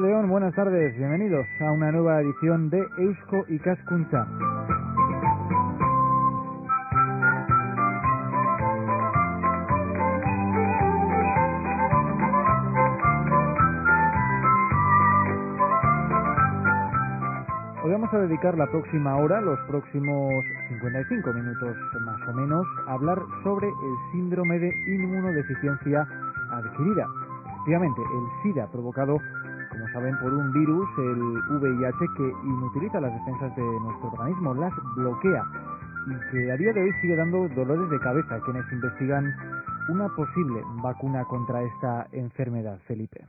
Arratsaldeon, buenas tardes, bienvenidos a una nueva edición de Eusko Ikaskuntza. Hoy vamos a dedicar la próxima hora, los próximos 55 minutos más o menos, a hablar sobre el síndrome de inmunodeficiencia adquirida. Efectivamente, el SIDA provocado, como saben, por un virus, el VIH, que inutiliza las defensas de nuestro organismo, las bloquea y que a día de hoy sigue dando dolores de cabeza a quienes investigan una posible vacuna contra esta enfermedad, Felipe.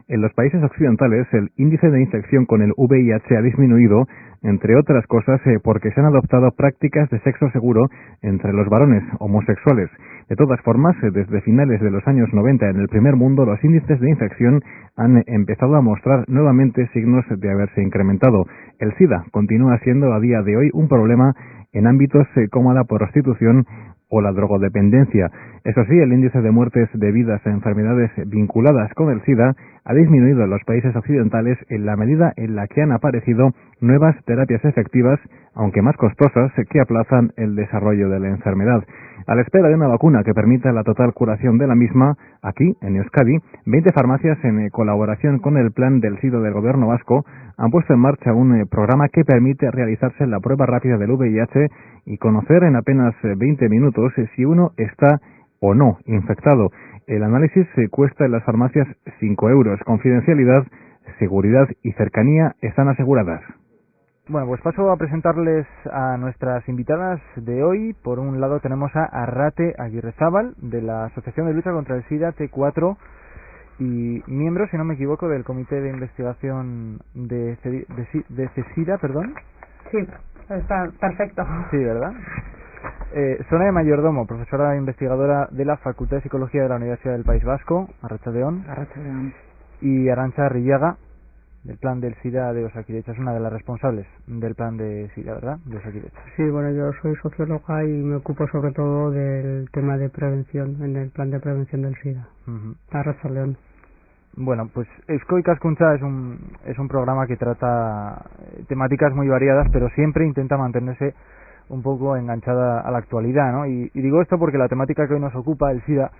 En los países occidentales, el índice de infección con el VIH ha disminuido, entre otras cosas, porque se han adoptado prácticas de sexo seguro entre los varones homosexuales. De todas formas, desde finales de los años 90 en el primer mundo, los índices de infección han empezado a mostrar nuevamente signos de haberse incrementado. El SIDA continúa siendo a día de hoy un problema en ámbitos como la prostitución o la drogodependencia. Eso sí, el índice de muertes debidas a enfermedades vinculadas con el SIDA ha disminuido en los países occidentales en la medida en la que han aparecido nuevas terapias efectivas, aunque más costosas, que aplazan el desarrollo de la enfermedad. A la espera de una vacuna que permita la total curación de la misma, aquí, en Euskadi, 20 farmacias, en colaboración con el Plan del SIDA del Gobierno vasco, han puesto en marcha un programa que permite realizarse la prueba rápida del VIH y conocer en apenas 20 minutos si uno está o no infectado. El análisis cuesta en las farmacias 5 euros. Confidencialidad, seguridad y cercanía están aseguradas. Bueno, pues paso a presentarles a nuestras invitadas de hoy. Por un lado tenemos a Arrate Agirrezábal, de la Asociación de Lucha contra el SIDA T4 y miembro, si no me equivoco, del Comité de Investigación de CESIDA, perdón. Sí, está perfecto. Sí, ¿verdad? Sonia Mayordomo, profesora investigadora de la Facultad de Psicología de la Universidad del País Vasco, Arratsaldeon. Arratsaldeon. Y Arantxa Arrillaga, del Plan del SIDA de Osakidetza, es una de las responsables del Plan de SIDA, ¿verdad?, de Osakidetza. Sí, bueno, yo soy socióloga y me ocupo sobre todo del tema de prevención, en el Plan de Prevención del SIDA. Arratsaldeon. Bueno, pues Eusko Ikaskuntza es un programa que trata temáticas muy variadas, pero siempre intenta mantenerse un poco enganchada a la actualidad, ¿no? Y digo esto porque la temática que hoy nos ocupa, el SIDA,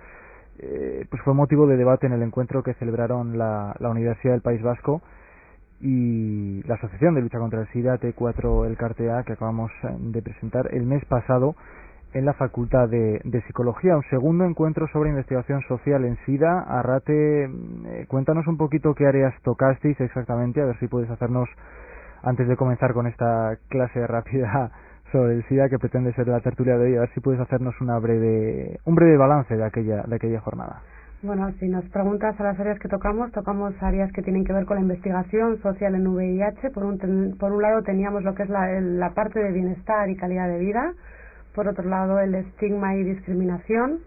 pues fue motivo de debate en el encuentro que celebraron la Universidad del País Vasco y la Asociación de Lucha contra el SIDA T4 Elkartea, que acabamos de presentar el mes pasado en la Facultad de Psicología. Un segundo encuentro sobre investigación social en SIDA. Arrate, cuéntanos un poquito qué áreas tocasteis exactamente, a ver si puedes hacernos, antes de comenzar con esta clase rápida sobre el SIDA que pretende ser la tertulia de hoy, a ver si puedes hacernos un breve balance de aquella jornada. Bueno, si nos preguntas a las áreas que tocamos áreas que tienen que ver con la investigación social en VIH. Por un lado teníamos lo que es la parte de bienestar y calidad de vida, por otro lado el estigma y discriminación,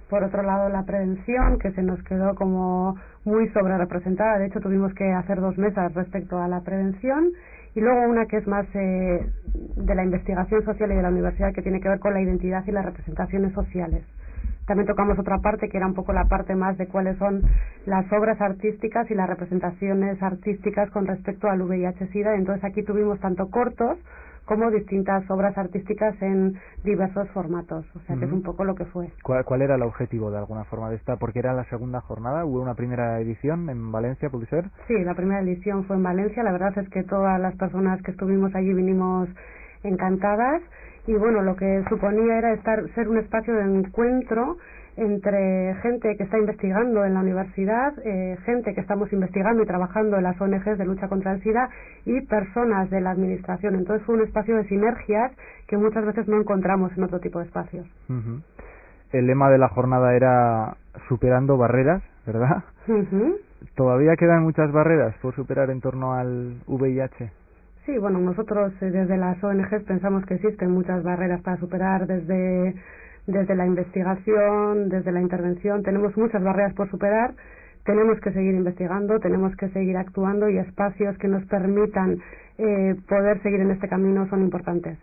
por otro lado la prevención, que se nos quedó como muy sobrerepresentada. De hecho tuvimos que hacer 2 mesas respecto a la prevención, y luego una que es más de la investigación social y de la universidad, que tiene que ver con la identidad y las representaciones sociales. También tocamos otra parte que era un poco la parte más de cuáles son las obras artísticas y las representaciones artísticas con respecto al VIH-Sida. Entonces aquí tuvimos tanto cortos como distintas obras artísticas en diversos formatos, o sea que es un poco lo que fue. ¿Cuál era el objetivo de alguna forma de esta? Porque era la segunda jornada, hubo una primera edición en Valencia, ¿puede ser? Sí, la primera edición fue en Valencia. La verdad es que todas las personas que estuvimos allí vinimos encantadas, y bueno, lo que suponía era ser un espacio de encuentro entre gente que está investigando en la universidad, gente que estamos investigando y trabajando en las ONGs de lucha contra el SIDA y personas de la administración. Entonces fue un espacio de sinergias que muchas veces no encontramos en otro tipo de espacios. El lema de la jornada era superando barreras, ¿verdad? ¿Todavía quedan muchas barreras por superar en torno al VIH? Sí, bueno, nosotros desde las ONGs pensamos que existen muchas barreras para superar, desde la investigación, desde la intervención. Tenemos muchas barreras por superar. Tenemos que seguir investigando, tenemos que seguir actuando, y espacios que nos permitan poder seguir en este camino son importantes.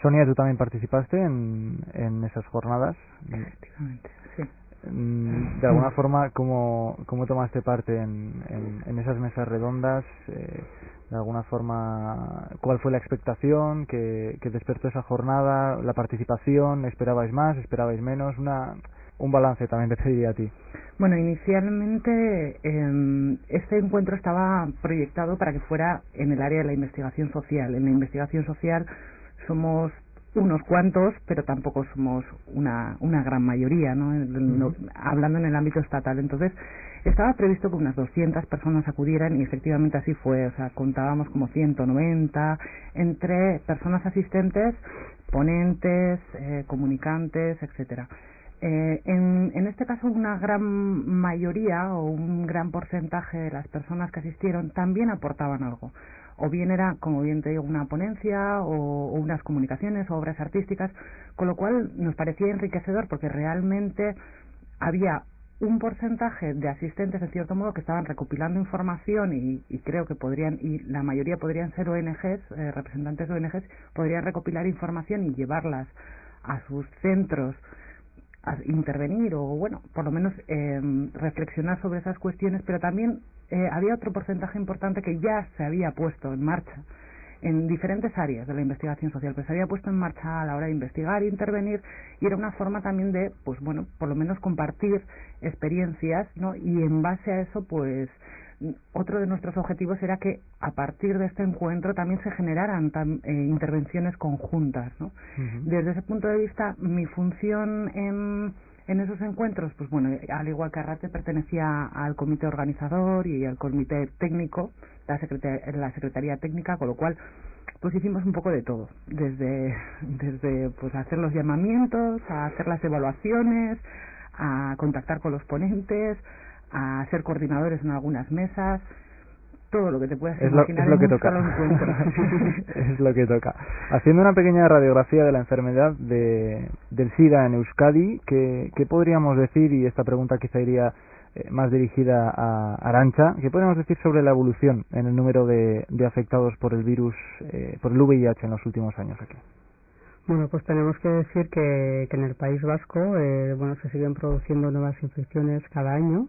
Sonia, ¿tú también participaste en esas jornadas? Efectivamente, sí. de alguna forma, ¿cómo tomaste parte en esas mesas redondas? De alguna forma, ¿cuál fue la expectación que despertó esa jornada? ¿La participación? ¿Esperabais más? ¿Esperabais menos? Un balance también te pediría a ti. Bueno, inicialmente este encuentro estaba proyectado para que fuera en el área de la investigación social. En la investigación social somos unos cuantos, pero tampoco somos una gran mayoría, ¿no? Hablando en el ámbito estatal. Entonces, estaba previsto que unas 200 personas acudieran y efectivamente así fue. O sea, contábamos como 190 entre personas asistentes, ponentes, comunicantes, etcétera. En este caso, una gran mayoría o un gran porcentaje de las personas que asistieron también aportaban algo. O bien era, como bien te digo, una ponencia o unas comunicaciones o obras artísticas, con lo cual nos parecía enriquecedor porque realmente había un porcentaje de asistentes, en cierto modo, que estaban recopilando información y creo que y la mayoría podrían ser ONGs, representantes de ONGs, podrían recopilar información y llevarlas a sus centros a intervenir o, bueno, por lo menos reflexionar sobre esas cuestiones, pero también había otro porcentaje importante que ya se había puesto en marcha en diferentes áreas de la investigación social, pero se había puesto en marcha a la hora de investigar e intervenir, y era una forma también de, pues bueno, por lo menos compartir experiencias, ¿no? Y en base a eso, pues otro de nuestros objetivos era que a partir de este encuentro también se generaran intervenciones conjuntas, ¿no? Desde ese punto de vista, mi función en esos encuentros, pues bueno, al igual que Arrate, pertenecía al comité organizador y al comité técnico, la secretaría técnica, con lo cual pues hicimos un poco de todo, desde pues hacer los llamamientos, a hacer las evaluaciones, a contactar con los ponentes, a ser coordinadores en algunas mesas, todo lo que te puedas imaginar. Es lo que toca. Es lo que toca. Haciendo una pequeña radiografía de la enfermedad del SIDA en Euskadi, ¿qué podríamos decir? Y esta pregunta quizá iría más dirigida a Arantxa. ¿Qué podríamos decir sobre la evolución en el número de afectados por el virus, por el VIH en los últimos años aquí? Bueno, pues tenemos que decir que en el País Vasco se siguen produciendo nuevas infecciones cada año.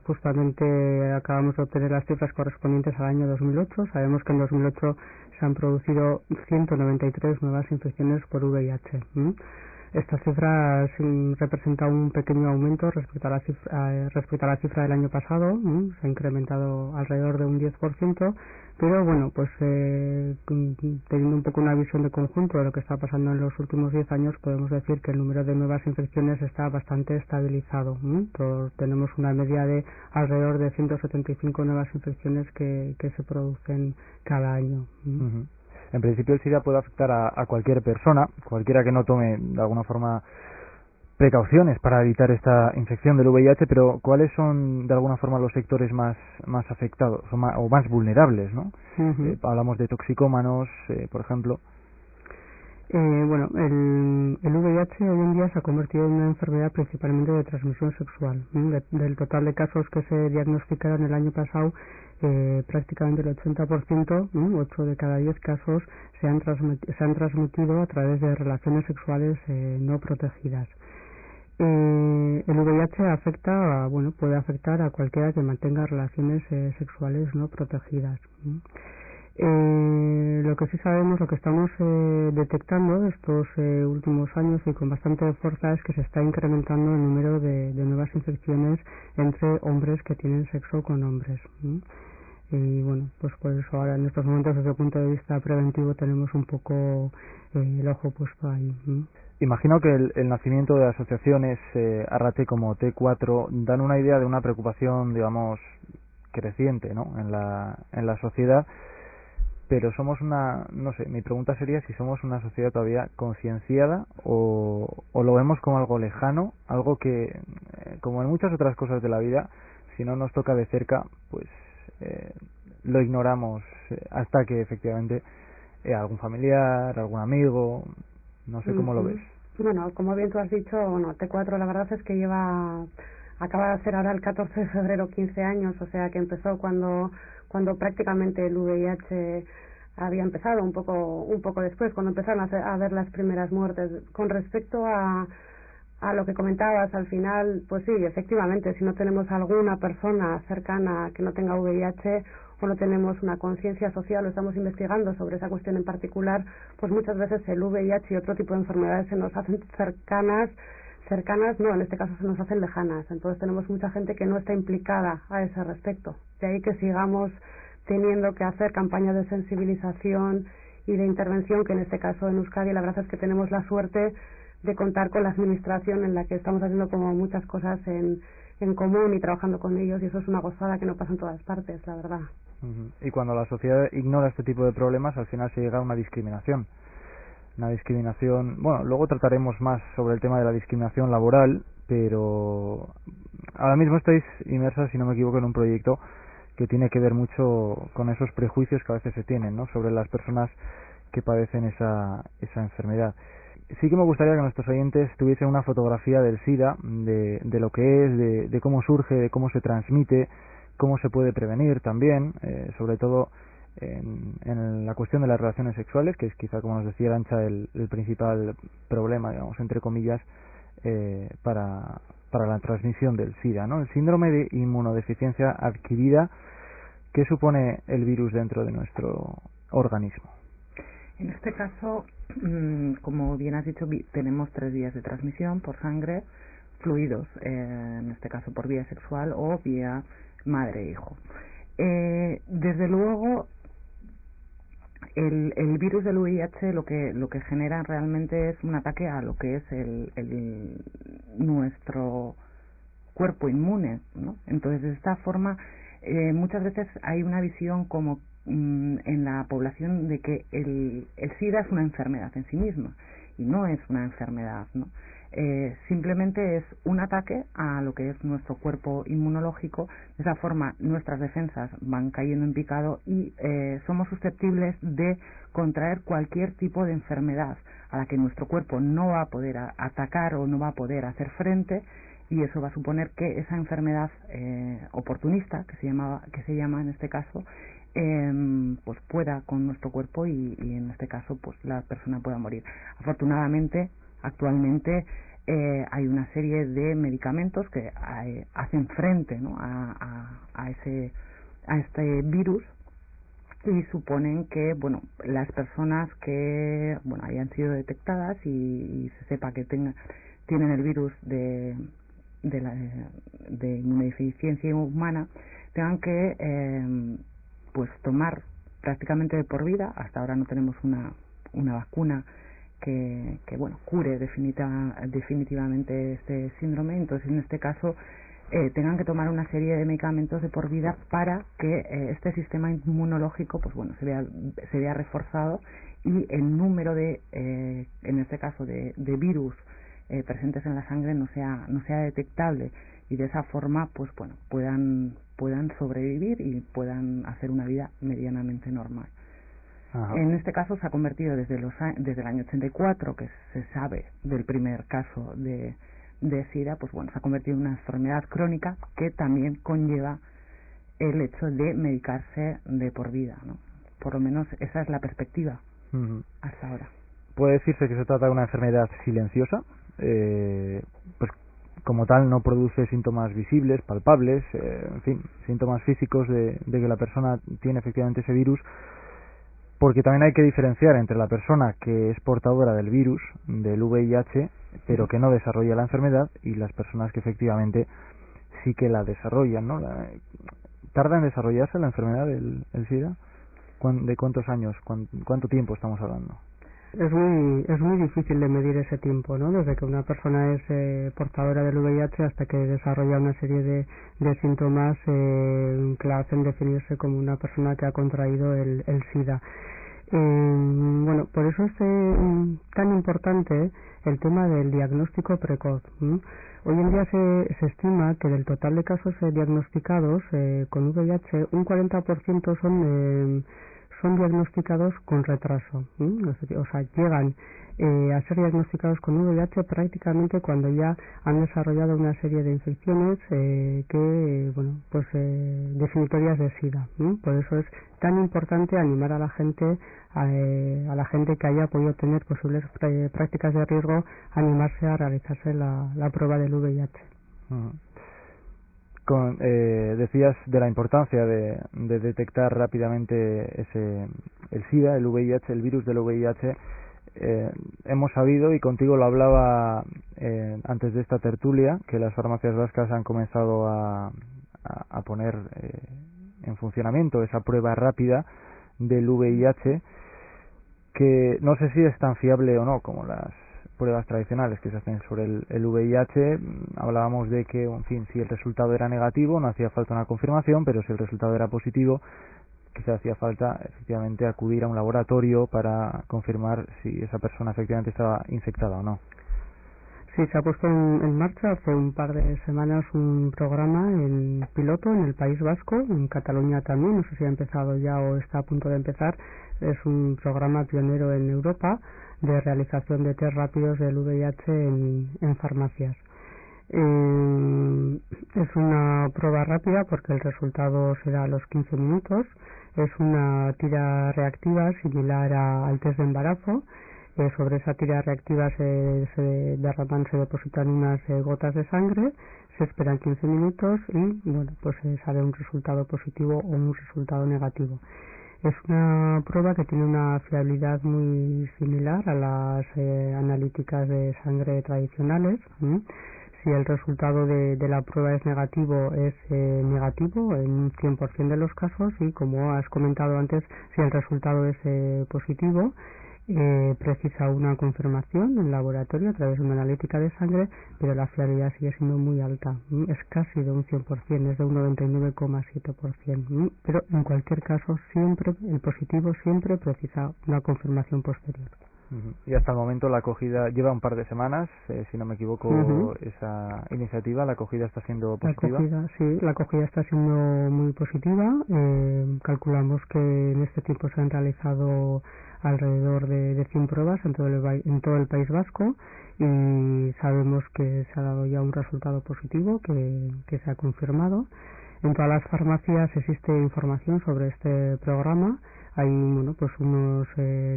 Justamente acabamos de obtener las cifras correspondientes al año 2008. Sabemos que en 2008 se han producido 193 nuevas infecciones por VIH. Esta cifra representa un pequeño aumento respecto a la cifra del año pasado. Se ha incrementado alrededor de un 10%, pero bueno, pues teniendo un poco una visión de conjunto de lo que está pasando en los últimos 10 años, podemos decir que el número de nuevas infecciones está bastante estabilizado. Tenemos una media de alrededor de 175 nuevas infecciones que se producen cada año. En principio el SIDA puede afectar a cualquier persona, cualquiera que no tome de alguna forma precauciones para evitar esta infección del VIH, pero ¿cuáles son de alguna forma los sectores más afectados o más vulnerables, ¿no? Hablamos de toxicómanos, por ejemplo. El VIH hoy en día se ha convertido en una enfermedad principalmente de transmisión sexual. Del total de casos que se diagnosticaron el año pasado, prácticamente el 80%, 8 de cada 10 casos, se han transmitido a través de relaciones sexuales no protegidas. El VIH puede afectar a cualquiera que mantenga relaciones sexuales no protegidas. Lo que sí sabemos, lo que estamos detectando estos últimos años y con bastante fuerza, es que se está incrementando el número de nuevas infecciones entre hombres que tienen sexo con hombres. Y bueno, pues por eso ahora en estos momentos, desde el punto de vista preventivo, tenemos un poco el ojo puesto ahí. Imagino que el nacimiento de asociaciones Arrate como T4 dan una idea de una preocupación, digamos, creciente, ¿no? en la sociedad. Pero somos mi pregunta sería si somos una sociedad todavía concienciada o lo vemos como algo lejano, algo que, como en muchas otras cosas de la vida, si no nos toca de cerca, pues lo ignoramos hasta que efectivamente algún familiar, algún amigo, no sé cómo lo ves. Bueno, como bien tú has dicho, T4 la verdad es que acaba de hacer ahora el 14 de febrero 15 años, o sea que empezó cuando prácticamente el VIH había empezado, un poco después, cuando empezaron a ver las primeras muertes. Con respecto a a lo que comentabas, al final, pues sí, efectivamente, si no tenemos alguna persona cercana que no tenga VIH o no tenemos una conciencia social o estamos investigando sobre esa cuestión en particular, pues muchas veces el VIH y otro tipo de enfermedades se nos hacen cercanas no, en este caso se nos hacen lejanas. Entonces tenemos mucha gente que no está implicada a ese respecto. De ahí que sigamos teniendo que hacer campañas de sensibilización y de intervención, que en este caso en Euskadi la verdad es que tenemos la suerte de contar con la administración en la que estamos haciendo como muchas cosas en común y trabajando con ellos, y eso es una gozada que no pasa en todas partes, la verdad. Y cuando la sociedad ignora este tipo de problemas, al final se llega a una discriminación. Bueno, luego trataremos más sobre el tema de la discriminación laboral, pero ahora mismo estáis inmersas, si no me equivoco, en un proyecto que tiene que ver mucho con esos prejuicios que a veces se tienen, ¿no?, sobre las personas que padecen esa enfermedad. Sí que me gustaría que nuestros oyentes tuviesen una fotografía del SIDA, de lo que es, de cómo surge, de cómo se transmite, cómo se puede prevenir también, sobre todo en la cuestión de las relaciones sexuales, que es quizá, como nos decía Arantxa, el principal problema, digamos, entre comillas, para la transmisión del SIDA, ¿no? El síndrome de inmunodeficiencia adquirida. ¿Qué supone el virus dentro de nuestro organismo? En este caso, como bien has dicho, tenemos 3 vías de transmisión: por sangre, fluidos, en este caso por vía sexual, o vía madre-hijo. Desde luego, el virus del VIH lo que genera realmente es un ataque a lo que es nuestro cuerpo inmune, ¿no? Entonces, de esta forma, muchas veces hay una visión como en la población de que el SIDA es una enfermedad en sí misma, y no es una enfermedad, ¿no? Simplemente es un ataque a lo que es nuestro cuerpo inmunológico. De esa forma nuestras defensas van cayendo en picado y somos susceptibles de contraer cualquier tipo de enfermedad a la que nuestro cuerpo no va a poder atacar o no va a poder hacer frente, y eso va a suponer que esa enfermedad oportunista, que se llama en este caso, pues pueda con nuestro cuerpo y en este caso pues la persona pueda morir. Afortunadamente, actualmente hay una serie de medicamentos que hacen frente, ¿no?, a este virus, y suponen que, bueno, las personas que, bueno, hayan sido detectadas y se sepa que tienen el virus de inmunodeficiencia humana, tengan que pues tomar prácticamente de por vida. Hasta ahora no tenemos una vacuna que bueno, cure definitivamente este síndrome. Entonces, en este caso, tengan que tomar una serie de medicamentos de por vida para que este sistema inmunológico, pues bueno, se vea reforzado, y el número en este caso de virus presentes en la sangre no sea detectable, y de esa forma, pues bueno, puedan sobrevivir y puedan hacer una vida medianamente normal. Ajá. En este caso se ha convertido desde el año 84, que se sabe del primer caso de SIDA, pues bueno, se ha convertido en una enfermedad crónica que también conlleva el hecho de medicarse de por vida, ¿no? Por lo menos esa es la perspectiva hasta ahora. Puede decirse que se trata de una enfermedad silenciosa, pues como tal no produce síntomas visibles, palpables, en fin, síntomas físicos de que la persona tiene efectivamente ese virus, porque también hay que diferenciar entre la persona que es portadora del virus, del VIH, pero que no desarrolla la enfermedad, y las personas que efectivamente sí que la desarrollan, ¿no? ¿Tarda en desarrollarse la enfermedad del SIDA? ¿De cuántos años, cuánto tiempo estamos hablando? Es muy difícil de medir ese tiempo, ¿no? Desde que una persona es portadora del VIH hasta que desarrolla una serie de síntomas que la hacen definirse como una persona que ha contraído el SIDA. Bueno, por eso es tan importante el tema del diagnóstico precoz. Hoy en día se estima que del total de casos diagnosticados con VIH, un 40% son diagnosticados con retraso, o sea, llegan a ser diagnosticados con VIH prácticamente cuando ya han desarrollado una serie de infecciones definitorias de SIDA. Por eso es tan importante animar a la gente que haya podido tener posibles prácticas de riesgo, animarse a realizarse la prueba del VIH. Decías de la importancia de detectar rápidamente el SIDA, el VIH, el virus del VIH. Hemos sabido, y contigo lo hablaba antes de esta tertulia, que las farmacias vascas han comenzado a poner en funcionamiento esa prueba rápida del VIH, que no sé si es tan fiable o no como las pruebas tradicionales que se hacen sobre el VIH. Hablábamos de que, en fin, si el resultado era negativo no hacía falta una confirmación, pero si el resultado era positivo quizá hacía falta efectivamente acudir a un laboratorio para confirmar si esa persona efectivamente estaba infectada o no. Sí, se ha puesto en marcha hace un par de semanas un programa en piloto en el País Vasco, en Cataluña también, no sé si ha empezado ya o está a punto de empezar. Es un programa pionero en Europa de realización de test rápidos del VIH en farmacias. Es una prueba rápida porque el resultado se da a los 15 minutos. Es una tira reactiva similar al test de embarazo. Sobre esa tira reactiva se depositan unas gotas de sangre, se esperan 15 minutos y sale un resultado positivo o un resultado negativo. Es una prueba que tiene una fiabilidad muy similar a las analíticas de sangre tradicionales. Si el resultado de la prueba es negativo, es negativo en un 100% de los casos, y como has comentado antes, si el resultado es positivo, precisa una confirmación en laboratorio a través de una analítica de sangre, pero la fiabilidad sigue siendo muy alta, es casi de un 100%, es de un 99,7%, pero en cualquier caso siempre el positivo siempre precisa una confirmación posterior. Y hasta el momento la acogida lleva un par de semanas, si no me equivoco, esa iniciativa, la acogida está siendo positiva. La acogida está siendo muy positiva. Calculamos que en este tiempo se han realizado alrededor de 100 pruebas en todo el País Vasco, y sabemos que se ha dado ya un resultado positivo que se ha confirmado. En todas las farmacias existe información sobre este programa. Hay unos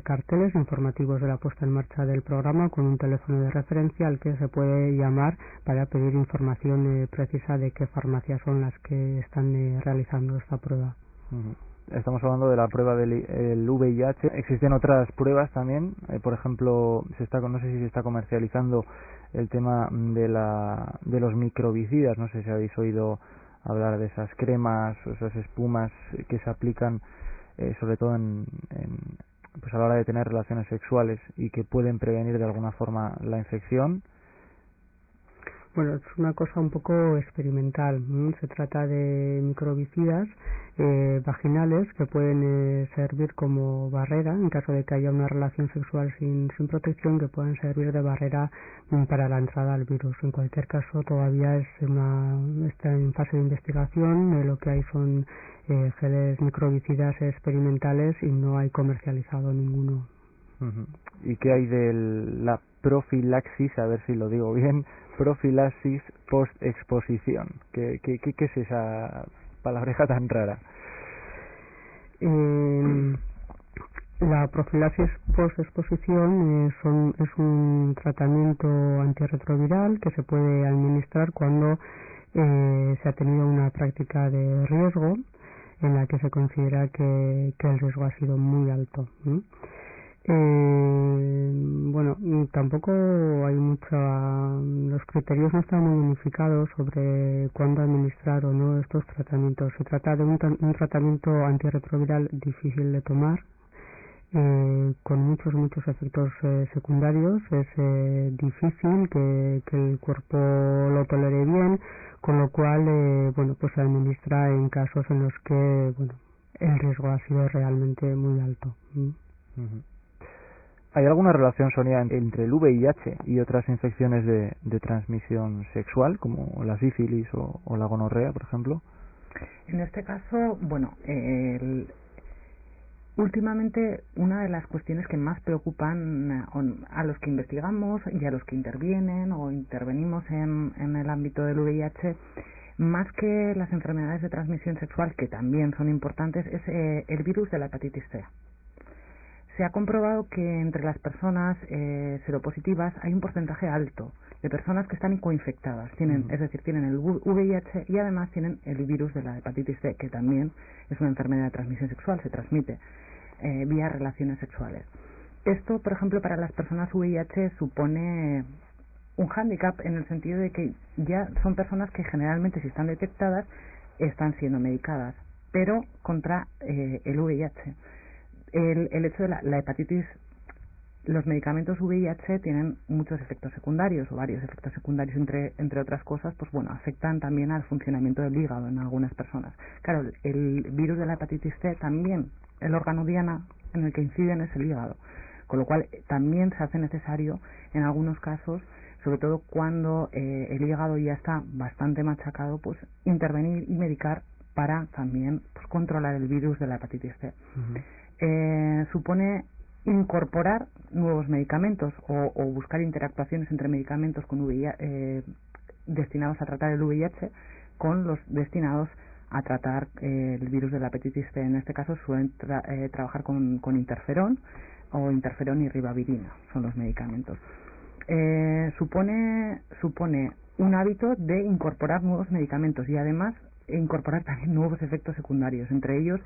carteles informativos de la puesta en marcha del programa con un teléfono de referencia al que se puede llamar para pedir información precisa de qué farmacias son las que están realizando esta prueba. Estamos hablando de la prueba del VIH. Existen otras pruebas también, por ejemplo, no sé si se está comercializando el tema de los microbicidas. No sé si habéis oído hablar de esas cremas o esas espumas que se aplican sobre todo pues a la hora de tener relaciones sexuales y que pueden prevenir de alguna forma la infección. Bueno, es una cosa un poco experimental. Se trata de microbicidas vaginales que pueden servir como barrera en caso de que haya una relación sexual sin protección, que pueden servir de barrera para la entrada al virus. En cualquier caso, todavía está en fase de investigación. Lo que hay son geles microbicidas experimentales y no hay comercializado ninguno. ¿Y qué hay de la profilaxis, a ver si lo digo bien, profilaxis post-exposición? ¿Qué es esa palabreja tan rara? La profilaxis post-exposición es un tratamiento antirretroviral que se puede administrar cuando se ha tenido una práctica de riesgo en la que se considera que el riesgo ha sido muy alto. Tampoco hay los criterios no están muy unificados sobre cuándo administrar o no estos tratamientos. Se trata de un tratamiento antirretroviral difícil de tomar, con muchos efectos secundarios. Es difícil que el cuerpo lo tolere bien, con lo cual se administra en casos en los que el riesgo ha sido realmente muy alto. ¿Hay alguna relación, Sonia, entre el VIH y otras infecciones de transmisión sexual, como la sífilis o la gonorrea, por ejemplo? En este caso, Últimamente, una de las cuestiones que más preocupan a los que investigamos y a los que intervienen o intervenimos en el ámbito del VIH, más que las enfermedades de transmisión sexual, que también son importantes, es el virus de la hepatitis C. Se ha comprobado que entre las personas seropositivas hay un porcentaje alto de personas que están coinfectadas, es decir, tienen el VIH y además tienen el virus de la hepatitis C, que también es una enfermedad de transmisión sexual, se transmite vía relaciones sexuales. Esto, por ejemplo, para las personas VIH supone un hándicap en el sentido de que ya son personas que generalmente, si están detectadas, están siendo medicadas, pero contra el VIH. El hecho de la hepatitis, los medicamentos VIH tienen muchos efectos secundarios o varios efectos secundarios, entre otras cosas, pues bueno, afectan también al funcionamiento del hígado en algunas personas. Claro, el virus de la hepatitis C también, el órgano diana en el que inciden es el hígado, con lo cual también se hace necesario en algunos casos, sobre todo cuando el hígado ya está bastante machacado, pues intervenir y medicar para también pues, controlar el virus de la hepatitis C. Supone incorporar nuevos medicamentos o buscar interactuaciones entre medicamentos con destinados a tratar el VIH con los destinados a tratar el virus de la hepatitis C. En este caso suelen trabajar con interferón o interferón y ribavirina, son los medicamentos. Supone un hábito de incorporar nuevos medicamentos y además incorporar también nuevos efectos secundarios, entre ellos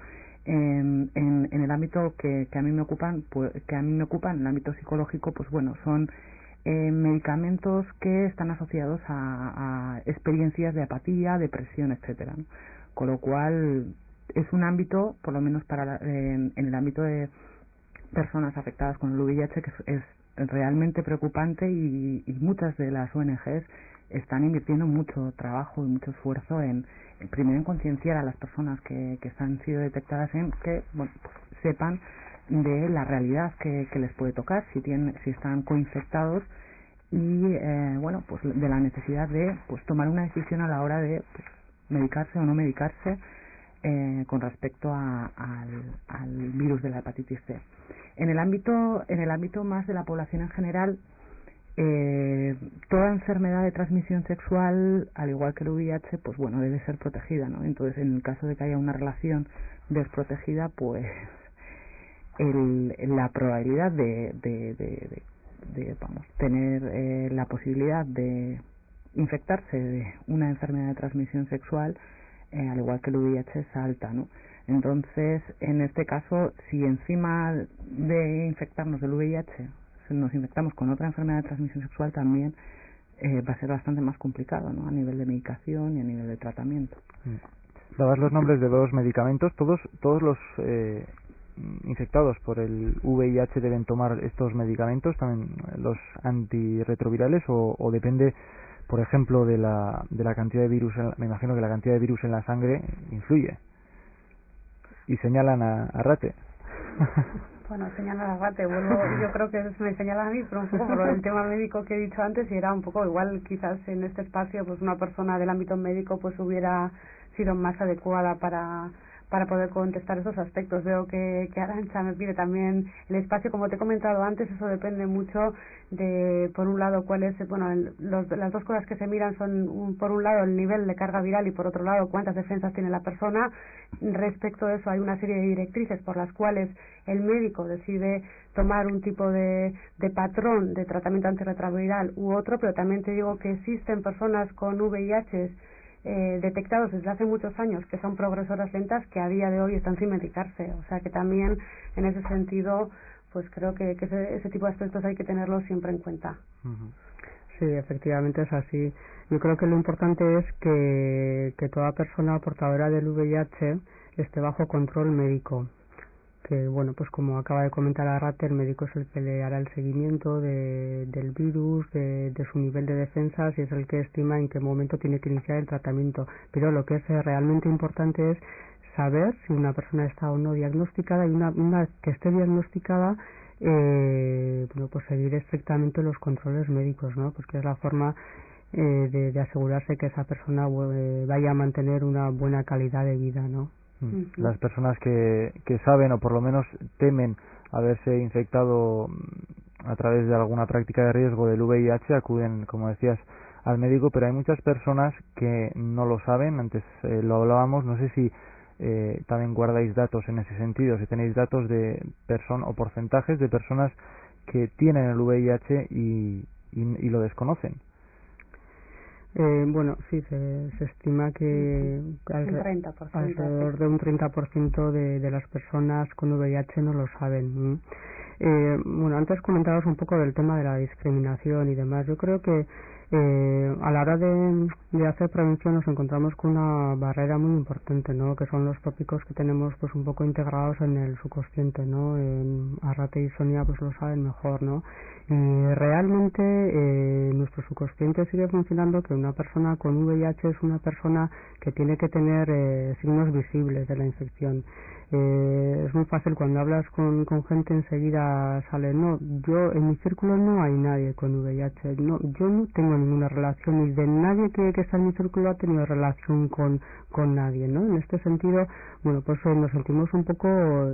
en el ámbito que a mí me ocupa, en el ámbito psicológico, pues bueno, son medicamentos que están asociados a experiencias de apatía, depresión, etcétera, ¿no? Con lo cual es un ámbito, por lo menos en el ámbito de personas afectadas con el VIH, que es realmente preocupante y muchas de las ONGs están invirtiendo mucho trabajo y mucho esfuerzo primero en concienciar a las personas que han sido detectadas, en que bueno, pues, sepan de la realidad que les puede tocar si están coinfectados y bueno, pues de la necesidad de pues tomar una decisión a la hora de pues, medicarse o no medicarse con respecto al virus de la hepatitis C. En el ámbito más de la población en general, toda enfermedad de transmisión sexual, al igual que el VIH, pues bueno, debe ser protegida, ¿no? Entonces, en el caso de que haya una relación desprotegida, pues la probabilidad de tener la posibilidad de infectarse de una enfermedad de transmisión sexual, al igual que el VIH, es alta, ¿no? Entonces, en este caso, si encima de infectarnos del VIH nos infectamos con otra enfermedad de transmisión sexual, también va a ser bastante más complicado, ¿no? A nivel de medicación y a nivel de tratamiento. Dabas los nombres de dos medicamentos. Todos los infectados por el VIH deben tomar estos medicamentos, también los antirretrovirales, o depende, por ejemplo, de la cantidad de virus. Me imagino que la cantidad de virus en la sangre influye. Y señalan a Rate. Bueno, señalan a Rate, yo creo que me señalan a mí, pero un poco por el tema médico que he dicho antes, y era un poco igual, quizás en este espacio pues una persona del ámbito médico pues hubiera sido más adecuada para poder contestar esos aspectos. Veo que Arantxa me pide también el espacio. Como te he comentado antes, eso depende mucho de, por un lado, cuál es, bueno, las dos cosas que se miran son, por un lado, el nivel de carga viral y por otro lado, cuántas defensas tiene la persona. Respecto a eso, hay una serie de directrices por las cuales el médico decide tomar un tipo de patrón de tratamiento antirretroviral u otro, pero también te digo que existen personas con VIH detectados desde hace muchos años que son progresoras lentas que a día de hoy están sin medicarse, o sea que también en ese sentido pues creo que ese tipo de aspectos hay que tenerlos siempre en cuenta. Sí, efectivamente es así. Yo creo que lo importante es que toda persona portadora del VIH esté bajo control médico, que bueno, pues como acaba de comentar Arrate, el médico es el que le hará el seguimiento del virus, de su nivel de defensas, y es el que estima en qué momento tiene que iniciar el tratamiento. Pero lo que es realmente importante es saber si una persona está o no diagnosticada, y una que esté diagnosticada, bueno, pues seguir estrictamente los controles médicos, ¿no? Porque es la forma de asegurarse que esa persona vaya a mantener una buena calidad de vida, ¿no? Las personas que saben o por lo menos temen haberse infectado a través de alguna práctica de riesgo del VIH acuden, como decías, al médico, pero hay muchas personas que no lo saben. Antes lo hablábamos, no sé si también guardáis datos en ese sentido, si tenéis datos de personas o porcentajes de personas que tienen el VIH y lo desconocen. Bueno, sí, se estima que alrededor de un 30% de las personas con VIH no lo saben. Bueno, antes comentabas un poco del tema de la discriminación y demás. Yo creo que a la hora de hacer prevención nos encontramos con una barrera muy importante, ¿no? Que son los tópicos que tenemos pues un poco integrados en el subconsciente, ¿no? Arrate y Sonia pues lo saben mejor, ¿no? Y realmente nuestro subconsciente sigue funcionando que una persona con VIH es una persona que tiene que tener signos visibles de la infección. Es muy fácil cuando hablas con gente enseguida sale, no, yo en mi círculo no hay nadie con VIH, no, yo no tengo ninguna relación y de nadie que está en mi círculo ha tenido relación con nadie, ¿no? En este sentido, bueno, pues nos sentimos un poco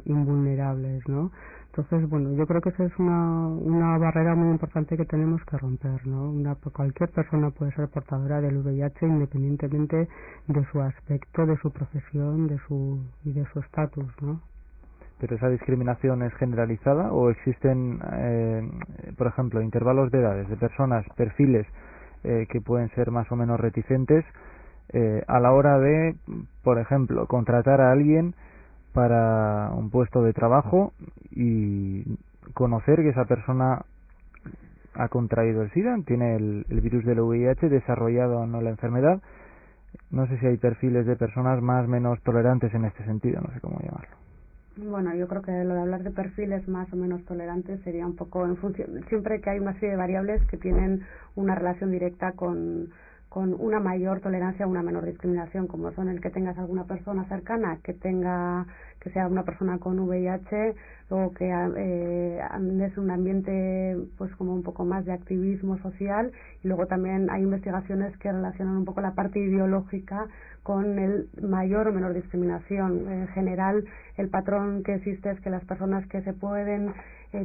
invulnerables, ¿no? Entonces, bueno, yo creo que esa es una barrera muy importante que tenemos que romper, ¿no? Cualquier persona puede ser portadora del VIH independientemente de su aspecto, de su profesión, de su estatus, ¿no? ¿Pero esa discriminación es generalizada o existen, por ejemplo, intervalos de edades de personas, perfiles que pueden ser más o menos reticentes a la hora de, por ejemplo, contratar a alguien para un puesto de trabajo y conocer que esa persona ha contraído el SIDA, tiene el virus del VIH, desarrollado o no la enfermedad? No sé si hay perfiles de personas más o menos tolerantes en este sentido, no sé cómo llamarlo. Bueno, yo creo que lo de hablar de perfiles más o menos tolerantes sería un poco en función, siempre que hay una serie de variables que tienen una relación directa con una mayor tolerancia o una menor discriminación, como son el que tengas alguna persona cercana que sea una persona con VIH, o que es un ambiente pues como un poco más de activismo social, y luego también hay investigaciones que relacionan un poco la parte ideológica con el mayor o menor discriminación. En general, el patrón que existe es que las personas que se pueden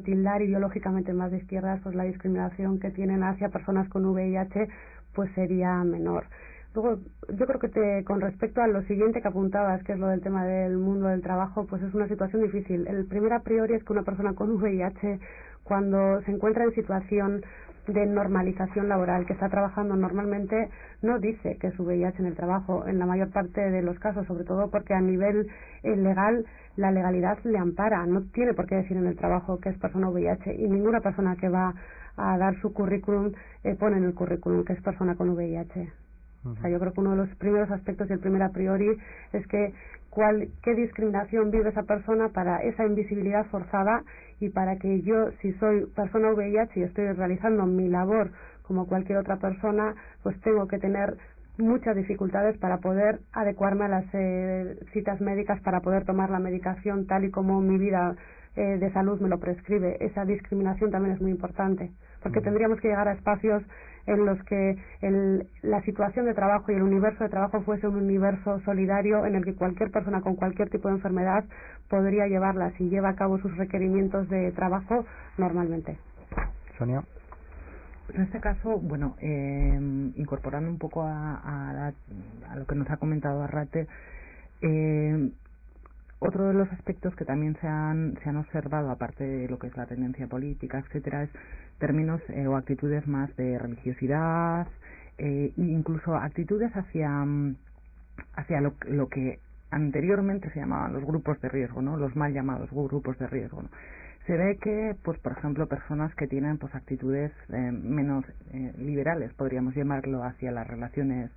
tildar ideológicamente más de izquierdas, pues la discriminación que tienen hacia personas con VIH pues sería menor. Luego, yo creo que con respecto a lo siguiente que apuntabas, que es lo del tema del mundo del trabajo, pues es una situación difícil. El primer a priori es que una persona con VIH, cuando se encuentra en situación de normalización laboral, que está trabajando normalmente, no dice que es VIH en el trabajo, en la mayor parte de los casos, sobre todo porque a nivel legal, la legalidad le ampara, no tiene por qué decir en el trabajo que es persona VIH, y ninguna persona que va a dar su currículum pone en el currículum que es persona con VIH. O sea, yo creo que uno de los primeros aspectos y el primer a priori es que qué discriminación vive esa persona para esa invisibilidad forzada, y para que yo, si soy persona VIH y estoy realizando mi labor como cualquier otra persona, pues tengo que tener muchas dificultades para poder adecuarme a las citas médicas, para poder tomar la medicación tal y como mi vida de salud me lo prescribe. Esa discriminación también es muy importante, porque tendríamos que llegar a espacios en los que la situación de trabajo y el universo de trabajo fuese un universo solidario, en el que cualquier persona con cualquier tipo de enfermedad podría llevarla si lleva a cabo sus requerimientos de trabajo normalmente. Sonia. En este caso, bueno, incorporando un poco a lo que nos ha comentado Arrate, otro de los aspectos que también se han observado, aparte de lo que es la tendencia política, etcétera, es términos o actitudes más de religiosidad, e incluso actitudes hacia lo que anteriormente se llamaban los grupos de riesgo, ¿no? Los mal llamados grupos de riesgo, ¿no? Se ve que, pues, por ejemplo, personas que tienen pues actitudes menos liberales, podríamos llamarlo, hacia las relaciones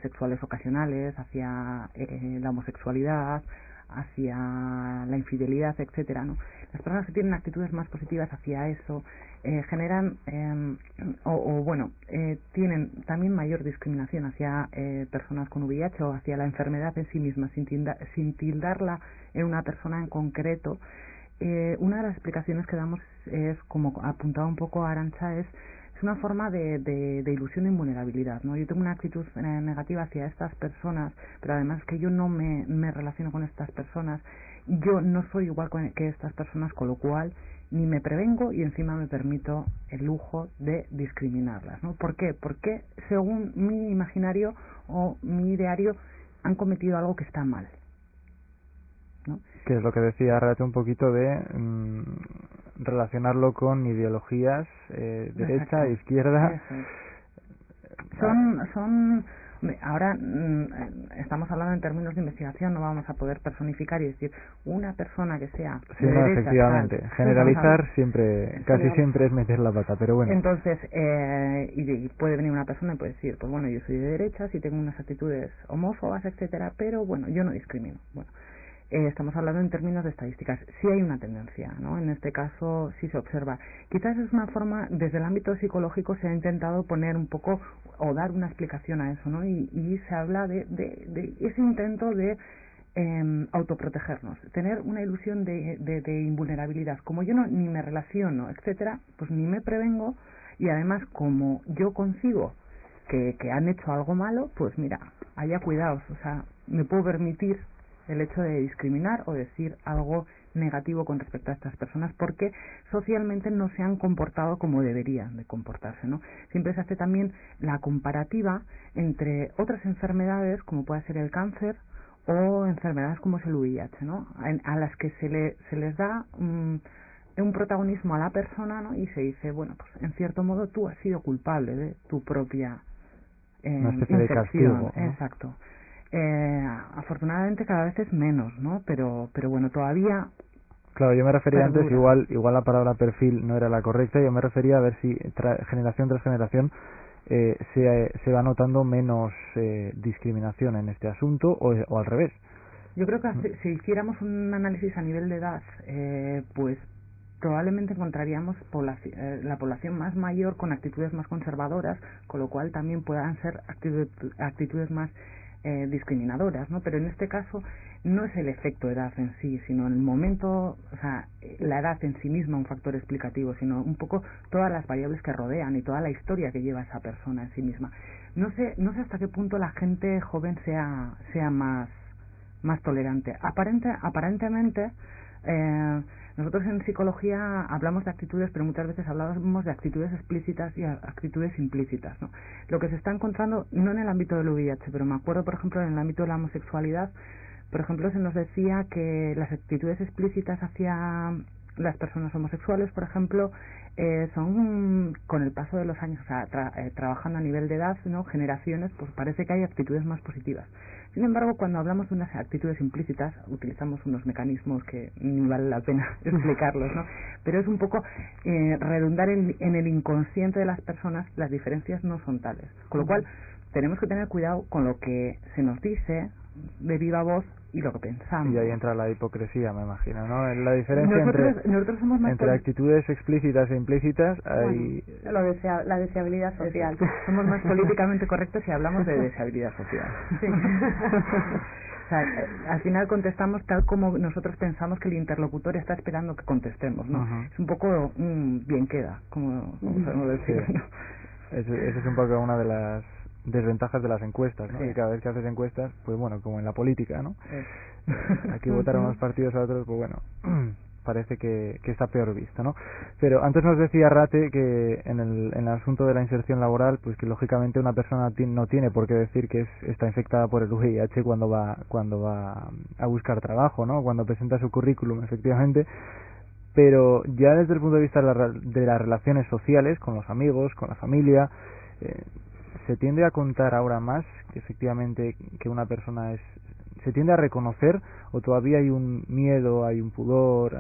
sexuales ocasionales, hacia la homosexualidad, hacia la infidelidad, etcétera, ¿no? Las personas que tienen actitudes más positivas hacia eso generan tienen también mayor discriminación hacia personas con VIH o hacia la enfermedad en sí misma, sin tildarla en una persona en concreto. Una de las explicaciones que damos es, como apuntaba un poco Arantxa, es una forma de ilusión e invulnerabilidad, ¿no? Yo tengo una actitud negativa hacia estas personas, pero además que yo no me relaciono con estas personas, yo no soy igual que estas personas, con lo cual ni me prevengo y encima me permito el lujo de discriminarlas, ¿no? ¿Por qué? Porque según mi imaginario o mi ideario han cometido algo que está mal, ¿no? Que es lo que decía Arrate un poquito de relacionarlo con ideologías derecha, izquierda. Son ahora estamos hablando en términos de investigación, no vamos a poder personificar y decir una persona que sea sí, de no, derecha, efectivamente, tal. generalizar siempre, casi siempre es meter la pata, pero bueno. Entonces y puede venir una persona y puede decir, pues bueno, yo soy de derechas y tengo unas actitudes homófobas, etcétera, pero bueno, yo no discrimino. Bueno, estamos hablando en términos de estadísticas. Sí hay una tendencia, ¿no? En este caso sí se observa. Quizás es una forma, desde el ámbito psicológico se ha intentado poner un poco o dar una explicación a eso, ¿no? Y se habla de ese intento de autoprotegernos, tener una ilusión de invulnerabilidad. Como yo ni me relaciono, etcétera, pues ni me prevengo, y además como yo concibo que han hecho algo malo, pues mira, haya cuidados, o sea, me puedo permitir el hecho de discriminar o decir algo negativo con respecto a estas personas porque socialmente no se han comportado como deberían de comportarse, ¿no? Siempre se hace también la comparativa entre otras enfermedades como puede ser el cáncer o enfermedades como es el VIH, ¿no? A las que se les da un protagonismo a la persona, ¿no? Y se dice, bueno, pues en cierto modo tú has sido culpable de tu propia una especie de castigo, ¿no? Exacto. Afortunadamente cada vez es menos, ¿no? Pero bueno, todavía. Claro, yo me refería perdura. antes, igual la palabra perfil no era la correcta, yo me refería a ver si generación tras generación se va notando menos discriminación en este asunto o al revés. Yo creo que si hiciéramos un análisis a nivel de edad, pues probablemente encontraríamos la población más mayor con actitudes más conservadoras, con lo cual también puedan ser actitudes más discriminadoras, ¿no? Pero en este caso no es el efecto de edad en sí, sino el momento, o sea, la edad en sí misma un factor explicativo, sino un poco todas las variables que rodean y toda la historia que lleva esa persona en sí misma. No sé hasta qué punto la gente joven sea más tolerante. Aparentemente nosotros en psicología hablamos de actitudes, pero muchas veces hablamos de actitudes explícitas y actitudes implícitas, ¿no? Lo que se está encontrando, no en el ámbito del VIH, pero me acuerdo, por ejemplo, en el ámbito de la homosexualidad, por ejemplo, se nos decía que las actitudes explícitas hacia las personas homosexuales, por ejemplo, son con el paso de los años, o sea, trabajando a nivel de edad, ¿no? Generaciones, pues parece que hay actitudes más positivas. Sin embargo, cuando hablamos de unas actitudes implícitas, utilizamos unos mecanismos que ni vale la pena explicarlos, ¿no? Pero es un poco redundar en el inconsciente de las personas, las diferencias no son tales. Con lo cual, tenemos que tener cuidado con lo que se nos dice de viva voz y lo que pensamos. Y ahí entra la hipocresía, me imagino, ¿no? La diferencia nosotros somos más entre actitudes explícitas e implícitas, hay... la deseabilidad social. Somos más políticamente correctos si hablamos de deseabilidad social. Sí. O sea, al final contestamos tal como nosotros pensamos que el interlocutor está esperando que contestemos, ¿no? Uh-huh. Es un poco bien queda, como sabemos decir, sí. ¿no? Eso es un poco una de las desventajas de las encuestas, ¿no? Sí. Y cada vez que haces encuestas, pues bueno, como en la política, ¿no? Aquí votar a unos partidos a otros, pues bueno, parece que está peor visto, ¿no? Pero antes nos decía Rate que en el asunto de la inserción laboral, pues que lógicamente una persona no tiene por qué decir que está infectada por el VIH cuando va a buscar trabajo, ¿no? Cuando presenta su currículum, efectivamente. Pero ya desde el punto de vista de las relaciones sociales, con los amigos, con la familia, se tiende a contar ahora más que efectivamente que una persona se tiende a reconocer, o todavía hay un miedo, hay un pudor,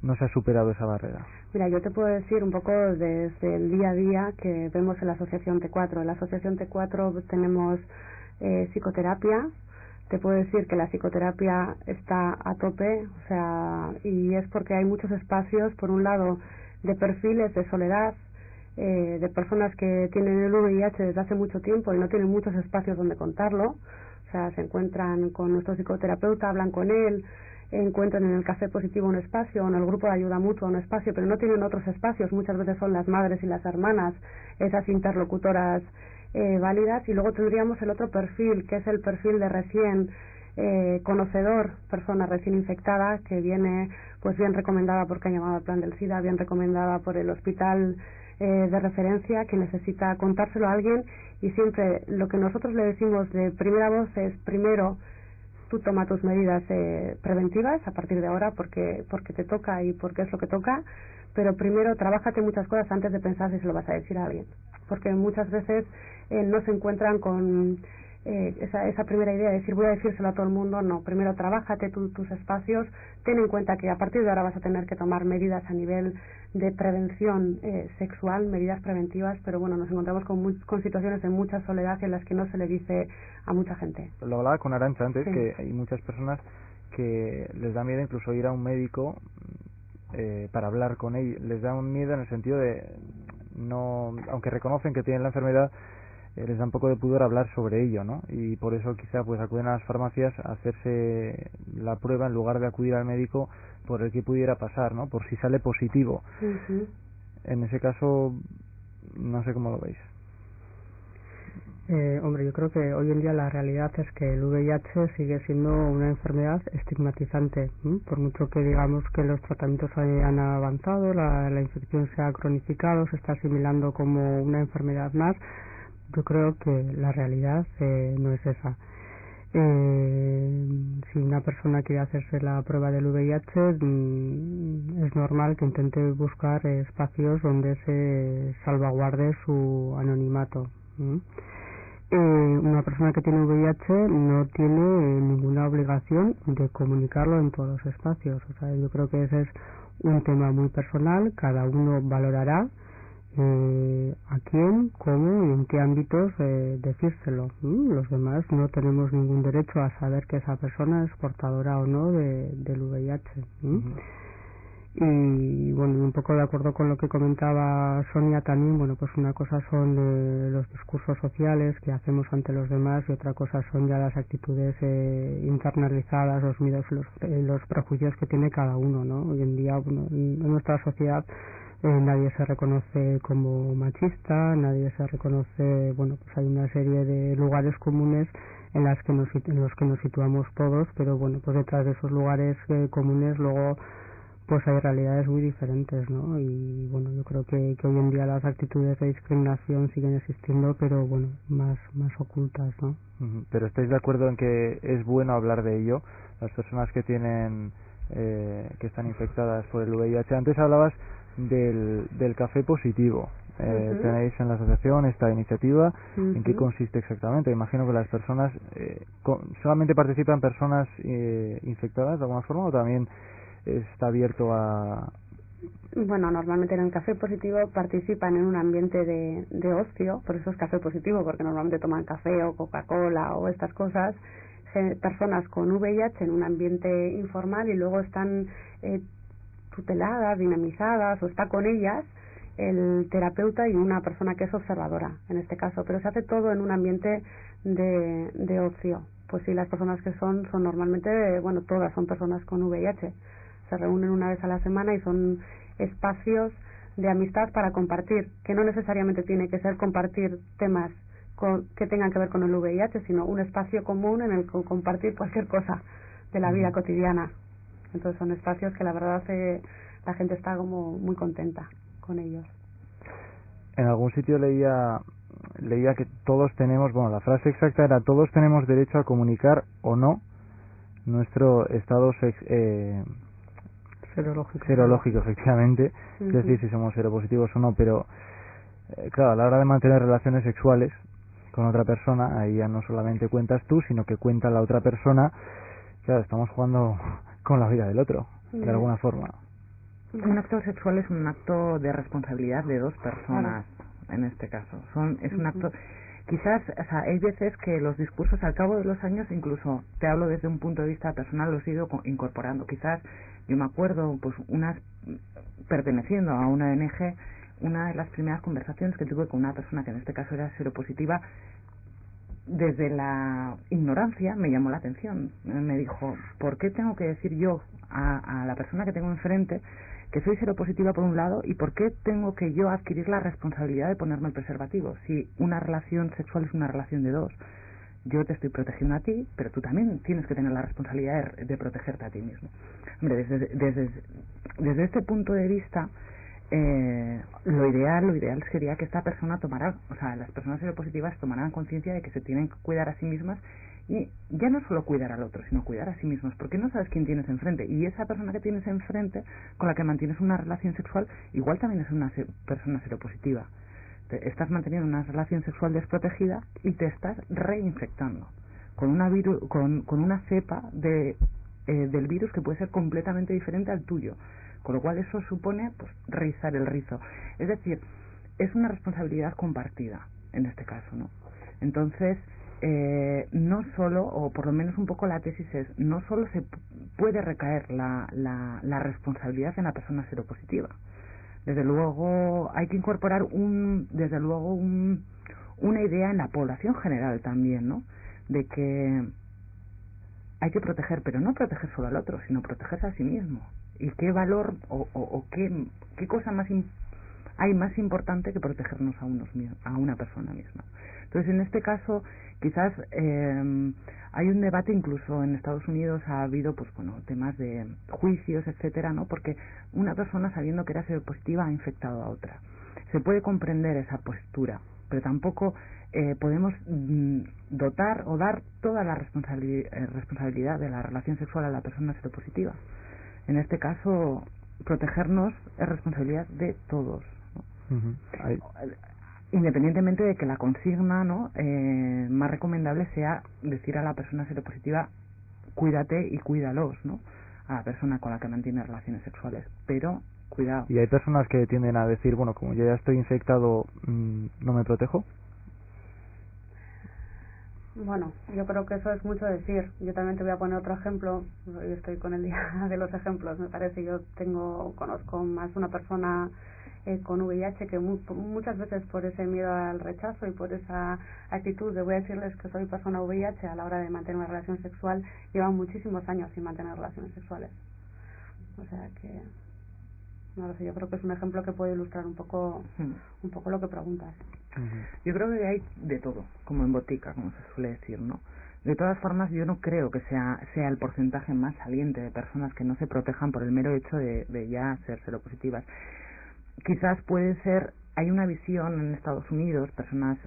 no se ha superado esa barrera. Mira, yo te puedo decir un poco desde el día a día que vemos en la Asociación T4. En la Asociación T4 tenemos psicoterapia. Te puedo decir que la psicoterapia está a tope, o sea, y es porque hay muchos espacios, por un lado, de perfiles de soledad, de personas que tienen el VIH desde hace mucho tiempo y no tienen muchos espacios donde contarlo. O sea, se encuentran con nuestro psicoterapeuta, hablan con él encuentren en el Café Positivo un espacio, o en el grupo de ayuda mutua un espacio, pero no tienen otros espacios. Muchas veces son las madres y las hermanas esas interlocutoras válidas. Y luego tendríamos el otro perfil, que es el perfil de recién conocedor, persona recién infectada, que viene pues bien recomendada porque ha llamado al plan del SIDA, bien recomendada por el hospital de referencia, que necesita contárselo a alguien. Y siempre lo que nosotros le decimos de primera voz es: primero, tú toma tus medidas preventivas a partir de ahora porque te toca y porque es lo que toca, pero primero trabájate muchas cosas antes de pensar si se lo vas a decir a alguien, porque muchas veces no se encuentran con esa primera idea de decir voy a decírselo a todo el mundo. No, primero trabájate tus espacios, ten en cuenta que a partir de ahora vas a tener que tomar medidas a nivel de prevención sexual, medidas preventivas, pero bueno, nos encontramos con situaciones de mucha soledad en las que no se le dice a mucha gente. Lo hablaba con Arantxa antes, sí, que hay muchas personas que les da miedo incluso ir a un médico para hablar con ellos. Les da un miedo en el sentido de no, aunque reconocen que tienen la enfermedad, les da un poco de pudor hablar sobre ello, ¿no? Y por eso quizá pues acuden a las farmacias a hacerse la prueba en lugar de acudir al médico por el que pudiera pasar, ¿no? Por si sale positivo. Uh-huh. En ese caso, no sé cómo lo veis. Hombre, yo creo que hoy en día la realidad es que el VIH sigue siendo una enfermedad estigmatizante, ¿sí? Por mucho que digamos que los tratamientos han avanzado, la infección se ha cronificado, se está asimilando como una enfermedad más. Yo creo que la realidad no es esa. Si una persona quiere hacerse la prueba del VIH, es normal que intente buscar espacios donde se salvaguarde su anonimato. Una persona que tiene VIH no tiene ninguna obligación de comunicarlo en todos los espacios. O sea, yo creo que ese es un tema muy personal. Cada uno valorará a quién, cómo y en qué ámbitos decírselo. Los demás no tenemos ningún derecho a saber que esa persona es portadora o no del VIH. Y bueno, un poco de acuerdo con lo que comentaba Sonia también, bueno, pues una cosa son los discursos sociales que hacemos ante los demás y otra cosa son ya las actitudes internalizadas, los miedos, los prejuicios que tiene cada uno, ¿no? Hoy en día, bueno, en nuestra sociedad nadie se reconoce como machista, nadie se reconoce, bueno, pues hay una serie de lugares comunes en los que nos situamos todos, pero bueno, pues detrás de esos lugares comunes luego pues hay realidades muy diferentes, ¿no? Y bueno, yo creo que hoy en día las actitudes de discriminación siguen existiendo, pero bueno, más ocultas, ¿no? Pero ¿estáis de acuerdo en que es bueno hablar de ello? Las personas que tienen que están infectadas por el VIH. Antes hablabas del Café Positivo. Tenéis en la asociación esta iniciativa. ¿En qué consiste exactamente? Imagino que las personas solamente participan personas infectadas de alguna forma, o también está abierto a... Bueno, normalmente en el Café Positivo participan en un ambiente de ocio, por eso es Café Positivo, porque normalmente toman café o Coca-Cola o estas cosas, personas con VIH en un ambiente informal, y luego están tuteladas, dinamizadas, o está con ellas el terapeuta y una persona que es observadora en este caso, pero se hace todo en un ambiente de ocio. Pues sí, las personas que son normalmente, bueno, todas son personas con VIH. Se reúnen una vez a la semana y son espacios de amistad para compartir, que no necesariamente tiene que ser compartir temas que tengan que ver con el VIH, sino un espacio común en el que compartir cualquier cosa de la vida cotidiana. Entonces son espacios que la verdad la gente está como muy contenta con ellos. En algún sitio leía que todos tenemos, bueno, la frase exacta era: todos tenemos derecho a comunicar o no nuestro estado serológico, efectivamente, es decir, si somos seropositivos o no, pero claro, a la hora de mantener relaciones sexuales con otra persona, ahí ya no solamente cuentas tú, sino que cuenta la otra persona. Claro, estamos jugando con la vida del otro, de alguna forma. Un acto sexual es un acto de responsabilidad de dos personas, en este caso. Es un acto... Quizás, o sea, hay veces que los discursos al cabo de los años, incluso te hablo desde un punto de vista personal, los he ido incorporando. Quizás, yo me acuerdo, pues perteneciendo a una ONG, una de las primeras conversaciones que tuve con una persona que en este caso era seropositiva, desde la ignorancia me llamó la atención. Me dijo, ¿por qué tengo que decir yo a la persona que tengo enfrente que soy seropositiva por un lado, y por qué tengo que yo adquirir la responsabilidad de ponerme el preservativo? Si una relación sexual es una relación de dos, yo te estoy protegiendo a ti, pero tú también tienes que tener la responsabilidad de protegerte a ti mismo. Hombre, desde este punto de vista, lo ideal sería que esta persona tomara, o sea, las personas seropositivas tomaran conciencia de que se tienen que cuidar a sí mismas, y ya no solo cuidar al otro, sino cuidar a sí mismos, porque no sabes quién tienes enfrente, y esa persona que tienes enfrente con la que mantienes una relación sexual igual también es una persona seropositiva. Estás manteniendo una relación sexual desprotegida y te estás reinfectando con una cepa del virus que puede ser completamente diferente al tuyo, con lo cual eso supone, pues, rizar el rizo. Es decir, es una responsabilidad compartida en este caso, ¿no? Entonces, no solo, o por lo menos un poco la tesis es, no solo se puede recaer la responsabilidad en la persona seropositiva. Desde luego hay que incorporar una idea en la población general también, ¿no? De que hay que proteger, pero no proteger solo al otro, sino protegerse a sí mismo. ¿Y qué valor o qué cosa hay más importante que protegernos a una persona misma? Entonces, en este caso, quizás hay un debate, incluso en Estados Unidos ha habido, pues bueno, temas de juicios, etcétera, ¿no? Porque una persona, sabiendo que era seropositiva, ha infectado a otra. Se puede comprender esa postura, pero tampoco podemos dotar o dar toda la responsabilidad de la relación sexual a la persona seropositiva. En este caso, protegernos es responsabilidad de todos, ¿no? Uh-huh. Independientemente de que la consigna, ¿no?, más recomendable sea decir a la persona seropositiva, cuídate y cuídalos, ¿no?, a la persona con la que mantiene relaciones sexuales, pero cuidado. Y hay personas que tienden a decir, bueno, como yo ya estoy infectado, ¿no me protejo? Bueno, yo creo que eso es mucho decir. Yo también te voy a poner otro ejemplo. Hoy estoy con el día de los ejemplos, me parece. Conozco más una persona con VIH que muchas veces, por ese miedo al rechazo y por esa actitud de voy a decirles que soy persona VIH a la hora de mantener una relación sexual, llevan muchísimos años sin mantener relaciones sexuales. O sea que, no lo sé, yo creo que es un ejemplo que puede ilustrar un poco lo que preguntas. Yo creo que hay de todo, como en botica, como se suele decir, ¿no? De todas formas, yo no creo que sea el porcentaje más saliente de personas que no se protejan por el mero hecho de ya ser seropositivas. Quizás puede ser, hay una visión en Estados Unidos, personas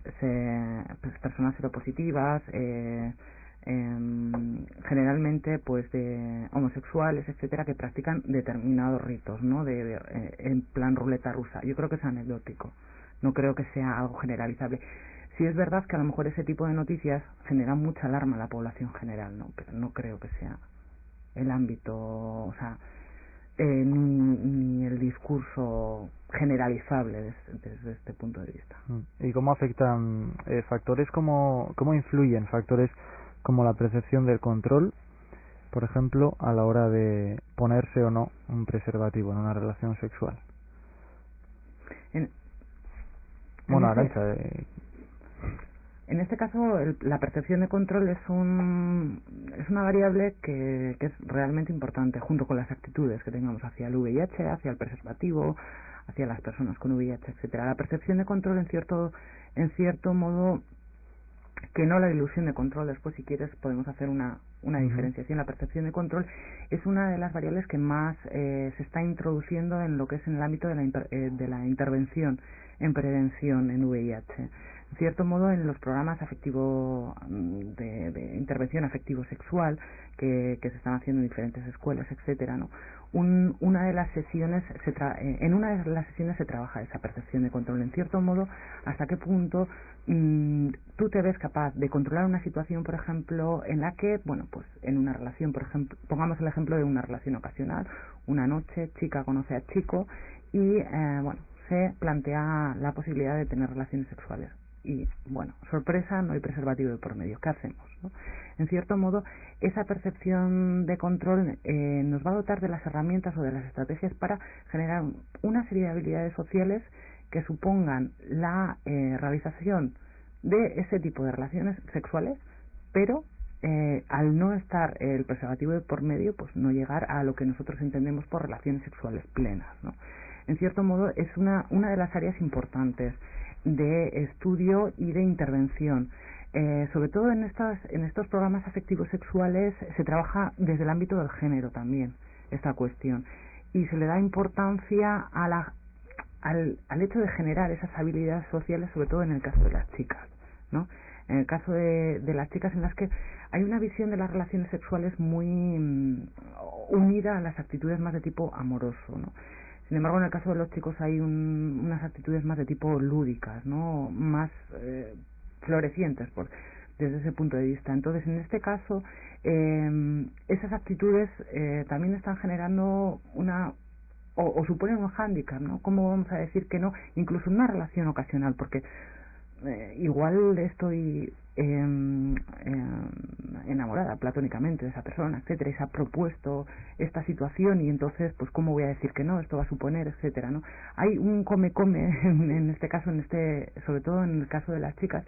seropositivas, generalmente pues de homosexuales, etcétera, que practican determinados ritos, ¿no?, en plan ruleta rusa. Yo creo que es anecdótico, no creo que sea algo generalizable. Sí es verdad que a lo mejor ese tipo de noticias generan mucha alarma a la población general, ¿no?, pero no creo que sea el ámbito, o sea, ni el discurso generalizable desde este punto de vista. ¿Y cómo afectan factores, cómo influyen factores como la percepción del control, por ejemplo, a la hora de ponerse o no un preservativo en una relación sexual? Arantxa, en este caso, la percepción de control es una variable que es realmente importante, junto con las actitudes que tengamos hacia el VIH, hacia el preservativo, hacia las personas con VIH, etcétera. La percepción de control, en cierto modo, que no la ilusión de control. Después, si quieres, podemos hacer una diferenciación. La percepción de control es una de las variables que más se está introduciendo en lo que es en el ámbito de la intervención en prevención en VIH. En cierto modo, en los programas de intervención afectivo-sexual que se están haciendo en diferentes escuelas, etcétera, ¿no? En una de las sesiones se trabaja esa percepción de control. En cierto modo, hasta qué punto tú te ves capaz de controlar una situación, por ejemplo, en la que, bueno, pues en una relación, por ejemplo, pongamos el ejemplo de una relación ocasional, una noche, chica conoce a chico y, se plantea la posibilidad de tener relaciones sexuales. Y, bueno, sorpresa, no hay preservativo de por medio. ¿Qué hacemos, no? En cierto modo, esa percepción de control nos va a dotar de las herramientas o de las estrategias para generar una serie de habilidades sociales que supongan la realización de ese tipo de relaciones sexuales, pero al no estar el preservativo de por medio, pues no llegar a lo que nosotros entendemos por relaciones sexuales plenas, ¿no? En cierto modo es una de las áreas importantes de estudio y de intervención. Sobre todo en estos programas afectivos sexuales se trabaja desde el ámbito del género también esta cuestión, y se le da importancia al hecho de generar esas habilidades sociales, sobre todo en el caso de las chicas, ¿no? En el caso de las chicas, en las que hay una visión de las relaciones sexuales muy unida a las actitudes más de tipo amoroso, ¿no? Sin embargo, en el caso de los chicos hay unas actitudes más de tipo lúdicas, ¿no? Más florecientes desde ese punto de vista. Entonces, en este caso, esas actitudes también están generando o suponen un hándicap, ¿no? ¿Cómo vamos a decir que no? Incluso una relación ocasional, porque igual estoy enamorada platónicamente de esa persona, etcétera, y se ha propuesto esta situación, y entonces, pues, ¿cómo voy a decir que no? Esto va a suponer, etcétera, ¿no? Hay un come-come en este caso, sobre todo en el caso de las chicas,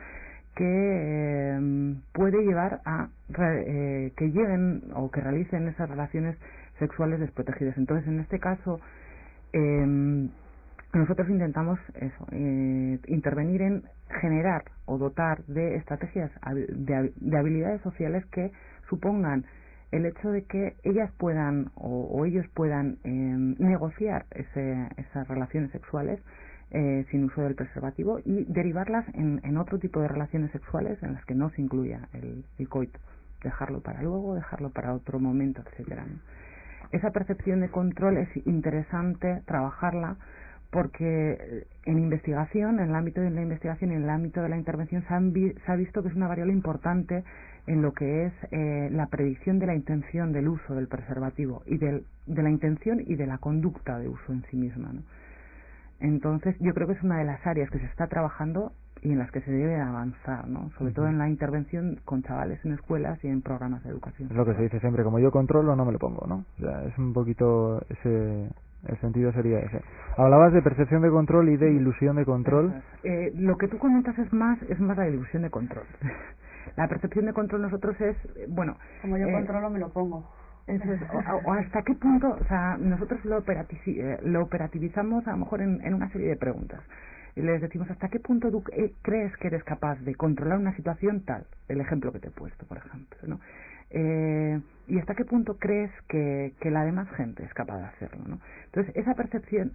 que puede llevar a que lleguen o que realicen esas relaciones sexuales desprotegidas. Entonces, en este caso, nosotros intentamos intervenir en generar o dotar de estrategias de habilidades sociales que supongan el hecho de que ellas puedan o ellos puedan negociar esas relaciones sexuales sin uso del preservativo, y derivarlas en otro tipo de relaciones sexuales en las que no se incluya el coito, dejarlo para luego, dejarlo para otro momento, etcétera, ¿no? Esa percepción de control es interesante trabajarla, porque en investigación, en el ámbito de la investigación y en el ámbito de la intervención se ha visto que es una variable importante en lo que es la predicción de la intención del uso del preservativo, y de la intención y de la conducta de uso en sí misma, ¿no? Entonces, yo creo que es una de las áreas que se está trabajando y en las que se debe avanzar, ¿no? Sobre todo en la intervención con chavales en escuelas y en programas de educación. Es lo que se dice siempre, como yo controlo, no me lo pongo, ¿no? O sea, es un poquito el sentido sería ese. Hablabas de percepción de control y de ilusión de control. Lo que tú comentas es más la ilusión de control. La percepción de control nosotros es, bueno... Como yo controlo, me lo pongo. O hasta qué punto, o sea, nosotros lo operativizamos a lo mejor en una serie de preguntas. Y les decimos, ¿hasta qué punto tú crees que eres capaz de controlar una situación tal? El ejemplo que te he puesto, por ejemplo, ¿no? Y hasta qué punto crees que la demás gente es capaz de hacerlo, ¿no? Entonces, esa percepción,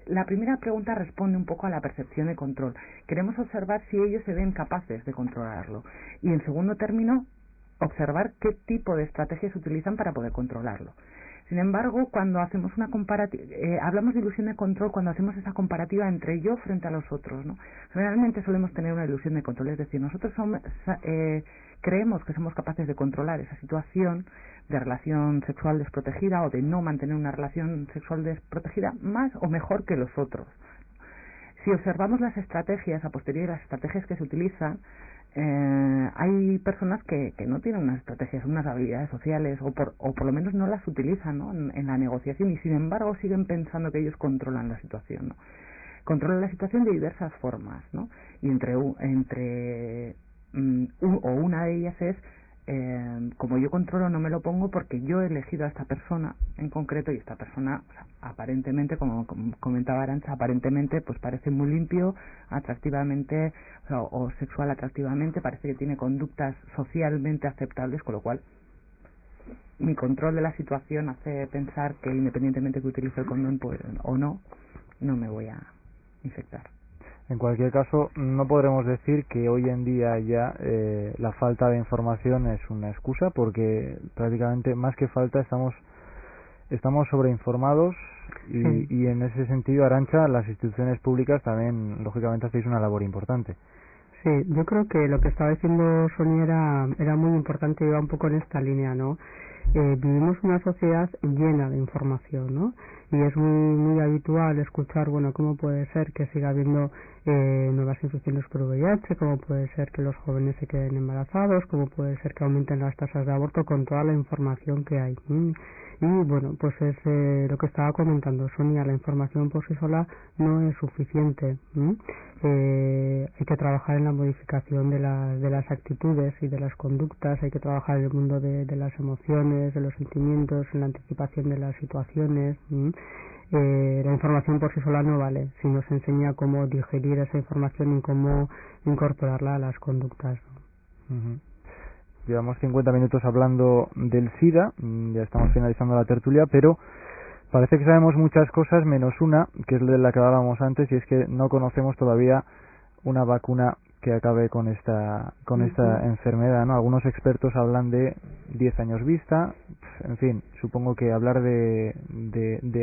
la primera pregunta responde un poco a la percepción de control. Queremos observar si ellos se ven capaces de controlarlo. Y en segundo término, observar qué tipo de estrategias utilizan para poder controlarlo. Sin embargo, cuando hacemos una comparativa, hablamos de ilusión de control cuando hacemos esa comparativa entre yo frente a los otros, ¿no? Generalmente solemos tener una ilusión de control, es decir, nosotros creemos que somos capaces de controlar esa situación de relación sexual desprotegida o de no mantener una relación sexual desprotegida más o mejor que los otros. Si observamos las estrategias a posteriori, las estrategias que se utilizan, hay personas que no tienen unas estrategias, unas habilidades sociales, o por lo menos no las utilizan, ¿no? en la negociación, y sin embargo siguen pensando que ellos controlan la situación, ¿no? Controlan la situación de diversas formas, ¿no? Y una de ellas es como yo controlo, no me lo pongo porque yo he elegido a esta persona en concreto, y esta persona, o sea, aparentemente, como comentaba Arantxa, aparentemente pues parece muy limpio, atractivamente, o sexual atractivamente, parece que tiene conductas socialmente aceptables, con lo cual mi control de la situación hace pensar que independientemente que utilice el condón pues, o no me voy a infectar. En cualquier caso, no podremos decir que hoy en día ya la falta de información es una excusa, porque prácticamente más que falta estamos sobreinformados y en ese sentido, Arantxa, las instituciones públicas también, lógicamente, hacéis una labor importante. Sí, yo creo que lo que estaba diciendo Sonia era muy importante y va un poco en esta línea, ¿no? Vivimos una sociedad llena de información, ¿no? Y es muy habitual escuchar, bueno, cómo puede ser que siga habiendo nuevas infecciones por VIH, cómo puede ser que los jóvenes se queden embarazados, cómo puede ser que aumenten las tasas de aborto, con toda la información que hay. Y bueno, pues es lo que estaba comentando Sonia, la información por sí sola no es suficiente. Hay que trabajar en la modificación de las actitudes y de las conductas, hay que trabajar en el mundo de las emociones, de los sentimientos, en la anticipación de las situaciones. La información por sí sola no vale, si nos enseña cómo digerir esa información y cómo incorporarla a las conductas. Uh-huh. Llevamos 50 minutos hablando del SIDA, ya estamos finalizando la tertulia, pero parece que sabemos muchas cosas menos una, que es de la que hablábamos antes, y es que no conocemos todavía una vacuna que acabe con esta enfermedad, ¿no? Algunos expertos hablan de 10 años vista, en fin, supongo que hablar de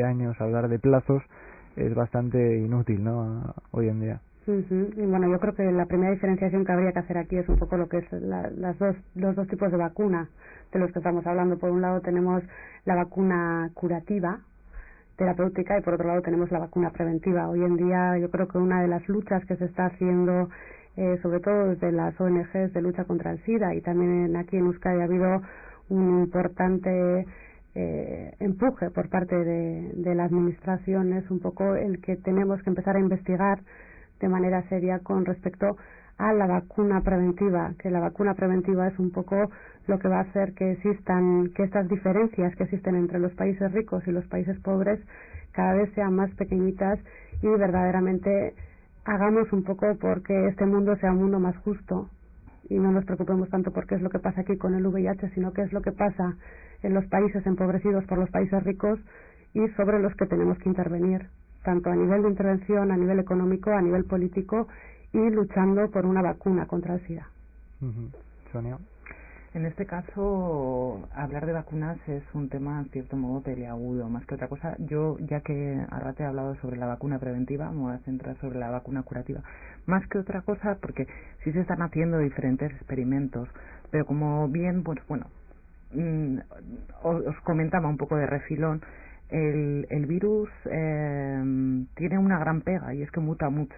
años, hablar de plazos es bastante inútil, ¿no? Hoy en día. Y bueno, yo creo que la primera diferenciación que habría que hacer aquí es un poco lo que es los dos tipos de vacuna de los que estamos hablando. Por un lado tenemos la vacuna curativa, terapéutica, y por otro lado tenemos la vacuna preventiva. Hoy en día yo creo que una de las luchas que se está haciendo, sobre todo desde las ONGs de lucha contra el SIDA, y también aquí en Euskadi ha habido un importante empuje por parte de la administración, es un poco el que tenemos que empezar a investigar de manera seria con respecto a la vacuna preventiva, que la vacuna preventiva es un poco lo que va a hacer que estas diferencias que existen entre los países ricos y los países pobres cada vez sean más pequeñitas y verdaderamente hagamos un poco porque este mundo sea un mundo más justo y no nos preocupemos tanto por qué es lo que pasa aquí con el VIH, sino qué es lo que pasa en los países empobrecidos por los países ricos y sobre los que tenemos que intervenir, tanto a nivel de intervención, a nivel económico, a nivel político, y luchando por una vacuna contra el SIDA. Sonia. En este caso, hablar de vacunas es un tema, en cierto modo, peliagudo, más que otra cosa. Yo, ya que ahora te he hablado sobre la vacuna preventiva, me voy a centrar sobre la vacuna curativa. Más que otra cosa, porque sí se están haciendo diferentes experimentos, pero como bien, pues bueno, os comentaba un poco de refilón, el virus tiene una gran pega y es que muta mucho.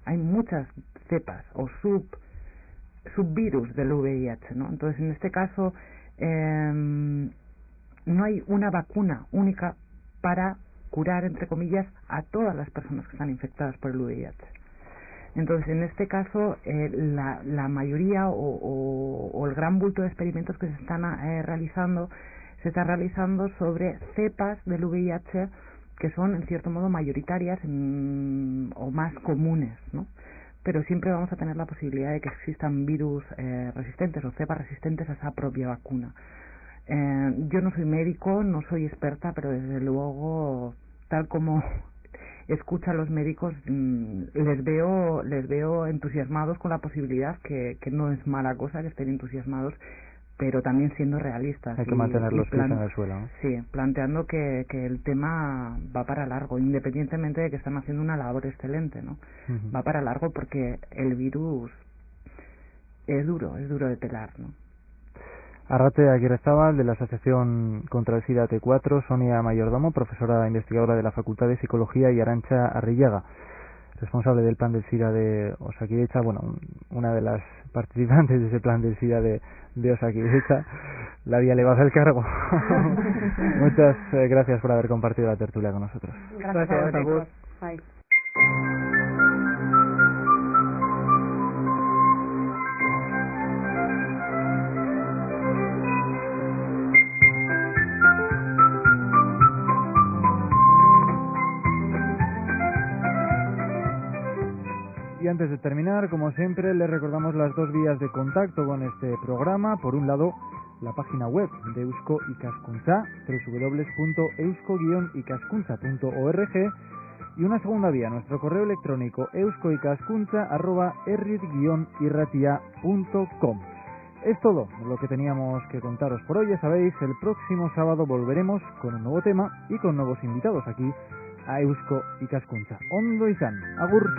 Hay muchas cepas o subvirus del VIH, ¿no? Entonces, en este caso, no hay una vacuna única para curar, entre comillas, a todas las personas que están infectadas por el VIH. Entonces, en este caso, la mayoría o el gran bulto de experimentos que se están realizando se está realizando sobre cepas del VIH que son, en cierto modo, mayoritarias o más comunes, ¿no? Pero siempre vamos a tener la posibilidad de que existan virus resistentes o cepas resistentes a esa propia vacuna. Yo no soy médico, no soy experta, pero desde luego, tal como escucho a los médicos, les veo entusiasmados con la posibilidad, que no es mala cosa que estén entusiasmados, pero también siendo realistas. Hay que mantener los pies en el suelo, ¿no? Sí, planteando que el tema va para largo, independientemente de que están haciendo una labor excelente, ¿no? Va para largo porque el virus es duro de pelar, ¿no? Arrate Aguirrezabal, de la Asociación contra el SIDA T4, Sonia Mayordomo, profesora investigadora de la Facultad de Psicología, y Arantxa Arrillaga, responsable del plan del SIDA de Osakidetza, bueno, una de las participantes de ese plan del SIDA de Osakidetza. La vía le baja el cargo. Muchas gracias por haber compartido la tertulia con nosotros. Gracias a vosotros. Bye. Y antes de terminar, como siempre, les recordamos las dos vías de contacto con este programa. Por un lado, la página web de Eusko Ikaskuntza, www.eusko-ikaskuntza.org, y una segunda vía, nuestro correo electrónico euskoikaskuntza@errit-irratia.com. Es todo lo que teníamos que contaros por hoy. Ya sabéis, el próximo sábado volveremos con un nuevo tema y con nuevos invitados aquí a Eusko Ikaskuntza. Ondo izan, agur.